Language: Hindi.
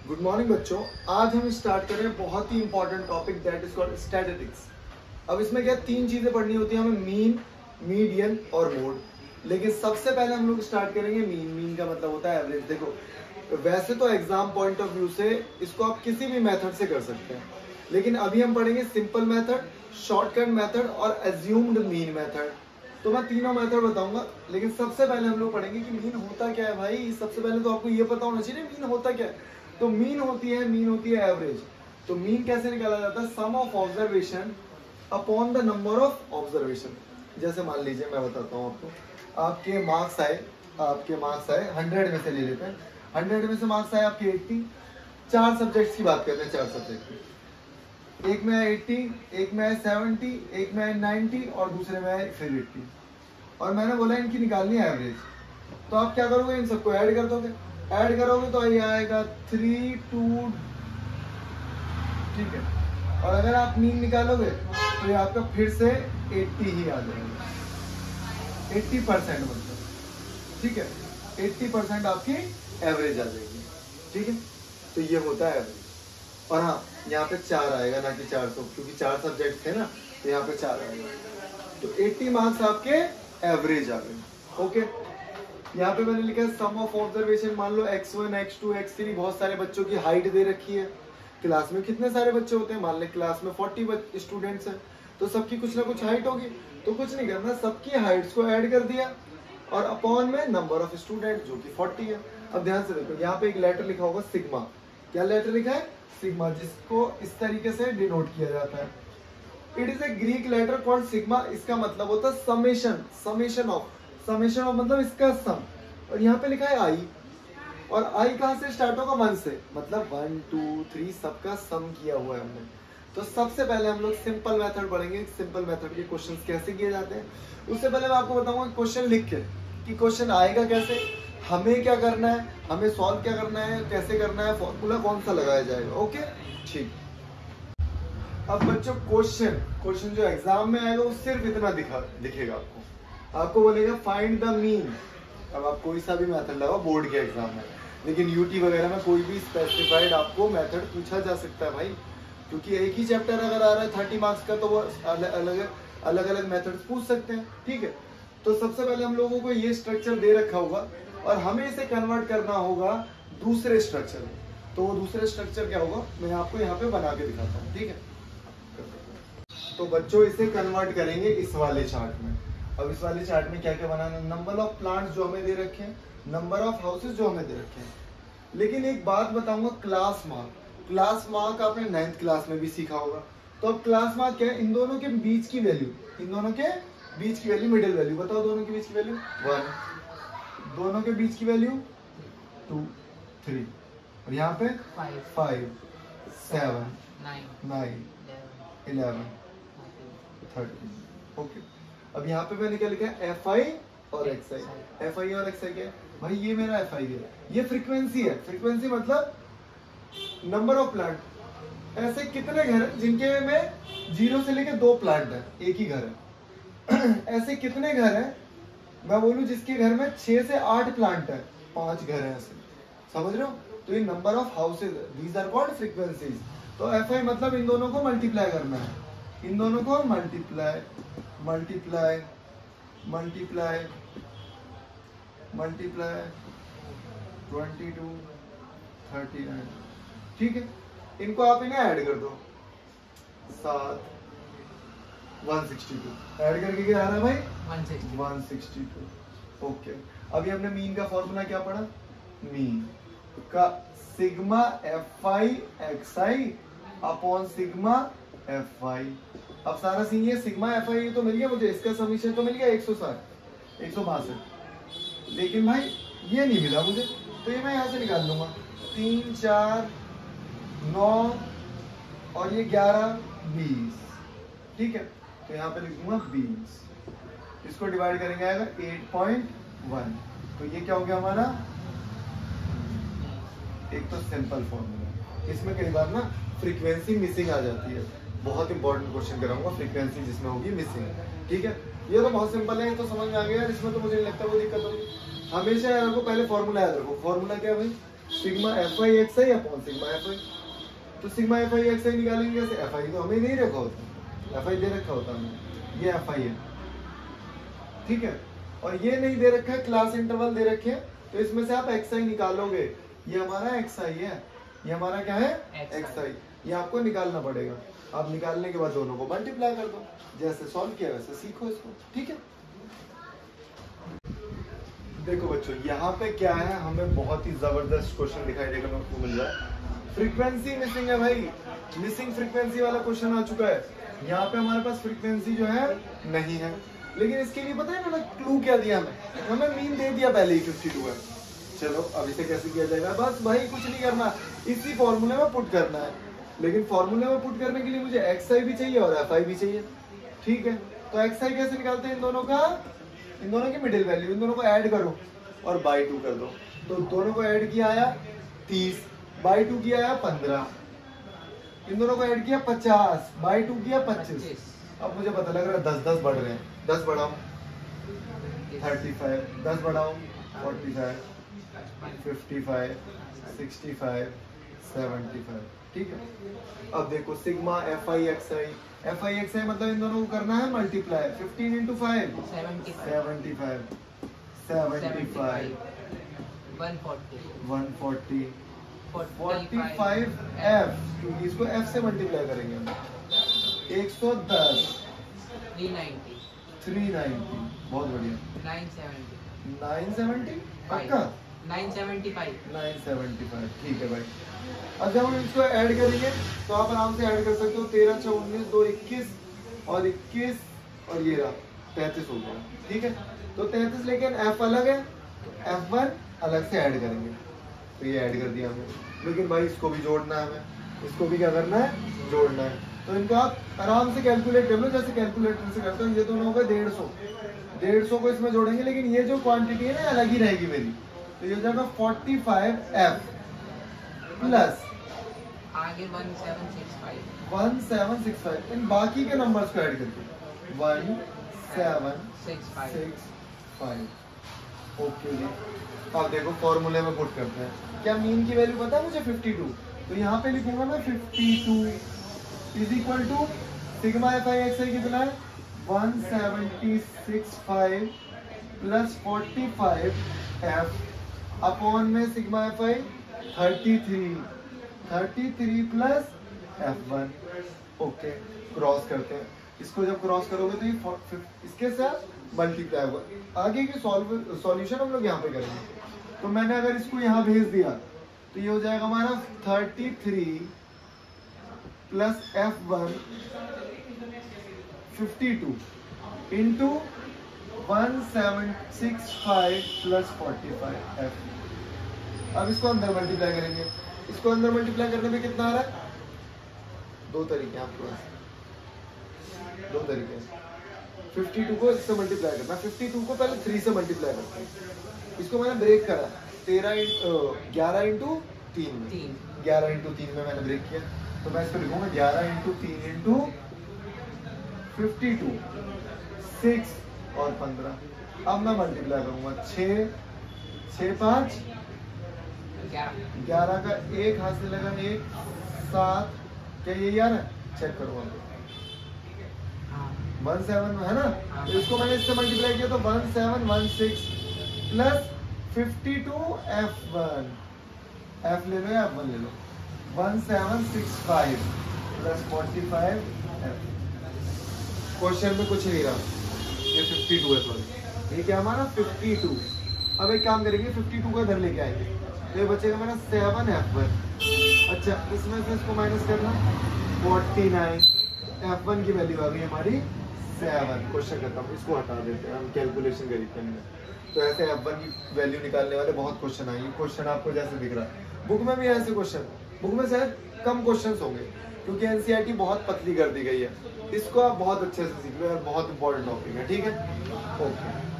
गुड मॉर्निंग बच्चों। आज हम स्टार्ट कर रहे हैं बहुत ही important topic that is called statistics. अब इसमें क्या तीन चीजें पढ़नी होती है हमें, मीन, मीडियन और मोड। लेकिन सबसे पहले हम लोग स्टार्ट करेंगे मीन। मीन का मतलब होता है एवरेज। देखो वैसे तो एग्जाम पॉइंट ऑफ व्यू से इसको आप किसी भी मेथड से कर सकते हैं, लेकिन अभी हम पढ़ेंगे सिंपल मेथड, शॉर्टकट मेथड और एज्यूम्ड मीन मेथड। तो मैं तीनों मेथड बताऊंगा, लेकिन सबसे पहले हम लोग पढ़ेंगे कि मीन होता क्या है। भाई सबसे पहले तो आपको ये पता होना चाहिए मीन होता क्या है। तो मीन होती है एवरेज। तो मीन कैसे निकाला जाता है? Sum of observation upon the number of observation. जैसे मान लीजिए मैं बताता हूँ आपको, आपके मार्क्स आए 100 में से ले लेते हैं, 100 में से मार्क्स आए आपके 80। चार सब्जेक्ट्स की बात करते हैं, चार सब्जेक्ट, एक में है 80, एक में है 70, एक में है 90 और दूसरे में है फिर 80। और मैंने बोला इनकी निकालनी है एवरेज। तो आप क्या करोगे, इन सबको ऐड कर दोगे। ऐड करोगे तो ये आएगा 3, 2, ठीक है। और अगर आप मीन निकालोगे तो ये आपका फिर से 80 ही आ जाएगा, 80% मतलब, ठीक है। 80% आपकी एवरेज आ जाएगी, ठीक है। तो ये होता है एवरेज। और हाँ, यहाँ पे 4 आएगा ना कि 400, क्योंकि 4 सब्जेक्ट थे ना, तो यहाँ पे 4 आएगा। तो 80 मार्क्स आपके एवरेज आ गए। ओके, यहाँ पे मैंने लिखा है सम ऑफ ऑब्जर्वेशन। मान लो x1, x2, x3 बहुत सारे बच्चों की हाइट दे रखी है। क्लास में कितने सारे बच्चे होते हैं? मान ले क्लास में 40 स्टूडेंट्स हैं, तो सबकी कुछ ना कुछ हाइट होगी। तो कुछ नहीं करना, सबकी हाइट्स को ऐड कर दिया और अपॉन में नंबर ऑफ स्टूडेंट जो कि 40 है। अब ध्यान से देखो, यहाँ पे एक लेटर लिखा होगा सिग्मा। क्या लेटर लिखा है? सिग्मा, जिसको इस तरीके से डिनोट किया जाता है। It is a Greek letter called sigma. इसका मतलब होता है समेशन, समेशन ऑफ मतलब इसका सम। और यहाँ पे लिखा है आई, और आई कहाँ से स्टार्ट होगा? 1 से, मतलब 1, 2, 3 सबका सम किया हुआ है हमने। तो सबसे पहले हम लोग सिंपल मेथड पढ़ेंगे, सिंपल मेथड के क्वेश्चंस कैसे किए जाते हैं। उससे पहले मैं आपको बताऊंगा क्वेश्चन लिख के कि क्वेश्चन आएगा कैसे, हमें क्या करना है, हमें सॉल्व क्या करना है, कैसे करना है, फॉर्मूला कौन सा लगाया जाएगा। ओके, ठीक। अब बच्चों क्वेश्चन जो एग्जाम में आएगा वो सिर्फ इतना दिखेगा आपको बोलेगा फाइंड द मीन। अब आप कोई सा भी मेथड लगाओ बोर्ड के एग्जाम में, लेकिन यूटी वगैरह में कोई भी स्पेसिफाइड आपको मेथड पूछा जा सकता है भाई, क्योंकि एक ही चैप्टर अगर आ रहा है 30 मार्क्स का, तो वो अलग अलग मेथड्स पूछ सकते हैं, ठीक है। तो सबसे पहले हम लोगों को ये स्ट्रक्चर दे रखा होगा और हमें इसे कन्वर्ट करना होगा दूसरे स्ट्रक्चर में। तो वो दूसरे स्ट्रक्चर क्या होगा, मैं आपको यहाँ पे बना के दिखाता हूँ, ठीक है। तो बच्चों इसे कन्वर्ट करेंगे इस वाले चार्ट में। अब इस वाले चार्ट में क्या क्या बनाना, नंबर ऑफ प्लांट्स जो हमें दे रखे हैं, नंबर ऑफ हाउसेस जो हमें दे रखे हैं। लेकिन एक बात बताऊंगा, क्लास मार्क आपने 9th क्लास में भी सीखा होगा। तो अब क्लास मार्क क्या है? इन दोनों के बीच की वैल्यू, मिडिल वैल्यू। बताओ दोनों के बीच की वैल्यू 1, दोनों के बीच की वैल्यू 2, 3, और यहाँ पे 5, 7, 9, 11, 13। ओके, अब यहाँ पे मैंने क्या लिखा है? FI और XI। FI और XI क्या है भाई? ये मेरा FI है, ये फ्रीक्वेंसी है। फ्रीक्वेंसी मतलब नंबर ऑफ प्लांट। ऐसे कितने घर हैं जिनके में 0 से लेके 2 प्लांट है, एक ही घर है। ऐसे कितने घर हैं, मैं बोलूं जिसके घर में 6 से 8 प्लांट है, 5 घर हैं ऐसे, समझ रहे हो? तो ये number of houses, these are called frequencies. तो FI मतलब इन दोनों को मल्टीप्लाई करना है, इन दोनों को मल्टीप्लाई, 22, 39, ठीक है। इनको आप इन्हें ऐड कर दो, 7, 162। ऐड करके क्या आ रहा है भाई? 162। ओके, अभी हमने मीन का फॉर्मूला क्या पढ़ा? मीन का sigma FI XI upon sigma FI। अब सारा सीन ये सिग्मा FI तो मिल गया मुझे, इसका समीशन तो मिल गया 160, 162। लेकिन भाई ये नहीं मिला मुझे, तो ये मैं यहाँ से निकाल लूंगा। 3, 4, 9 और ये 11, 20, ठीक है। तो यहाँ पे लिख दूंगा 20, इसको डिवाइड करेंगे आएगा 8.1। तो ये क्या हो गया हमारा? एक तो सिंपल फॉर्मूला, इसमें कई बार ना फ्रीक्वेंसी मिसिंग आ जाती है। बहुत इंपॉर्टेंट क्वेश्चन कराऊंगा, फ्रीक्वेंसी जिसमें होगी मिसिंग, ठीक है। ये तो बहुत सिंपल है, ये तो समझ में आ गया यार, इसमें तो मुझे नहीं लगता कोई दिक्कत होगी। हमेशा यार को पहले फॉर्मूला याद रखो। फॉर्मूला क्या है भाई? Sigma F I X I upon sigma F आई। तो सिग्मा एफ आई एक्स आई निकालेंगे कैसे? एफ आई तो हमें नहीं रखा होता, एफ आई दे रखा होता हमें, ये एफ आई है, ठीक है। और ये नहीं दे रखा है, क्लास इंटरवल दे रखे हैं, तो इसमें से आप एक्स आई निकालोगे। ये हमारा एक्स आई है, ये हमारा क्या है? एक्स आई। ये आपको निकालना पड़ेगा। आप निकालने के बाद दोनों को मल्टीप्लाई कर दो, जैसे सॉल्व किया वैसे सीखो इसको, ठीक है। देखो बच्चों, यहाँ पे क्या है, हमें बहुत ही जबरदस्त क्वेश्चन दिखाई देगा को मिल रहा है। फ्रीक्वेंसी मिसिंग है भाई, मिसिंग फ्रीक्वेंसी वाला क्वेश्चन आ चुका है। यहाँ पे हमारे पास फ्रीक्वेंसी जो है नहीं है, लेकिन इसके लिए पता है ना क्लू क्या दिया हमें मीन दे दिया पहले ही 52 है। चलो अब इसे कैसे किया जाएगा? बस भाई कुछ नहीं करना, इसी फॉर्मूले में पुट करना है। लेकिन फॉर्मूले में पुट करने के लिए मुझे एक्स आई भी चाहिए और एफ आई भी चाहिए, ठीक है। तो एक्स आई कैसे निकालते हैं? इन दोनों का, इन दोनों की मिडिल वैल्यू, इन दोनों को ऐड करो और बाई 2 कर दो। तो दोनों को ऐड किया आया 30, बाई 2 किया आया 15, इन दोनों को ऐड किया 50, बाई 2 किया 25। अब मुझे पता लग रहा है 10 बढ़ रहे हैं, 10 बढ़ाओ 35, 10 बढ़ाओ 45, 55, 65, 75, ठीक है। अब देखो sigma F I X I, F I X I मतलब इन दोनों को करना है मल्टीप्लाई, 15 इंटू 5 75, 75, 140, 45 एफ, क्योंकि इसको एफ से मल्टीप्लाई करेंगे हम, 110, 390, बहुत बढ़िया, 970 पक्का, 975, ठीक है भाई। अब जब हम इसको ऐड करेंगे तो आप आराम से ऐड कर सकते हो, 13 6 19 2 21 और 21 और ये रहा 33 हो गया, ठीक है। तो 33, लेकिन एफ अलग है, F1 अलग से ऐड करेंगे, तो ये ऐड कर दिया हमने। लेकिन भाई इसको भी जोड़ना है हमें, इसको भी क्या करना है? जोड़ना है। तो इनको आप आराम से कैलकुलेट कर लो, जैसे कैलकुलेटर से करते हो। ये दोनों हो गए 150 को इसमें जोड़ेंगे, लेकिन ये जो क्वांटिटी है ना अलग ही रहेगी मेरी। तो ये हो जाएगा 45F प्लस आगे 1765, इन बाकी के नंबर्स को ऐड करके 1765। ओके जी। अब देखो फॉर्मूले में पुट करते हैं। क्या मीन की वैल्यू पता है मुझे? 52। तो यहाँ पे लिखूंगा मैं 52 is equal to sigma F I X I कितना है? 1765 प्लस 45 एफ अपॉन में sigma F I 33 plus F1। Okay, cross करते हैं। इसको जब क्रॉस करोगे तो ये इसके साथ मल्टीप्लाई होगा। आगे की सॉल्यूशन हम लोग यहाँ पे करेंगे। तो मैंने अगर इसको यहाँ भेज दिया तो ये हो जाएगा हमारा 33 plus F1 52 into 1765 plus 45 F। अब इसको अंदर मल्टीप्लाई करेंगे। इसको अंदर मल्टीप्लाई करने में कितना आ रहा है? दो तरीके हैं आपके पास, दो तरीके हैं। 52 को इससे मल्टीप्लाई करना, 52 को पहले 3 से मल्टीप्लाई करते हैं। इसको मैंने ब्रेक करा 11 इंटू 3 में, 11 इंटू 3 में मैंने ब्रेक किया। तो मैं इसको लिखूंगा 11 इंटू 3 इंटू 52 6 और 15। अब मैं मल्टीप्लाई करूंगा 6 5 11 का 1 हाथ से लगा 1 7, क्या ये यार है? चेक करो आप 17 है ना। तो इसको मैंने इससे मल्टीप्लाई किया तो 1716 प्लस 52 F1, F ले लो या F1 ले लो, 1765 प्लस 45 F। क्वेश्चन में कुछ नहीं रहा, ये 52 है सॉरी, ये क्या हमारा 52। अब एक काम करेंगे 52 को इधर लेके आएंगे तो ये बचेगा मेरा 7 F1। अच्छा, इसमें से इसको माइनस करना 49, F1 की वैल्यू आ गई हमारी 7। क्वेश्चन खत्म, इसको हटा देते हैं, हम कैलकुलेशन करेंगे। तो ऐसे F1 की वैल्यू निकालने वाले बहुत क्वेश्चन आएंगे। क्वेश्चन आपको जैसे दिख रहा है बुक में भी ऐसे क्वेश्चन, बुक में शायद कम क्वेश्चंस होंगे क्योंकि एनसीईआरटी बहुत पतली कर दी गई है। इसको आप बहुत अच्छे से सीख लो, बहुत इंपॉर्टेंट टॉपिक है, ठीक है। ओके।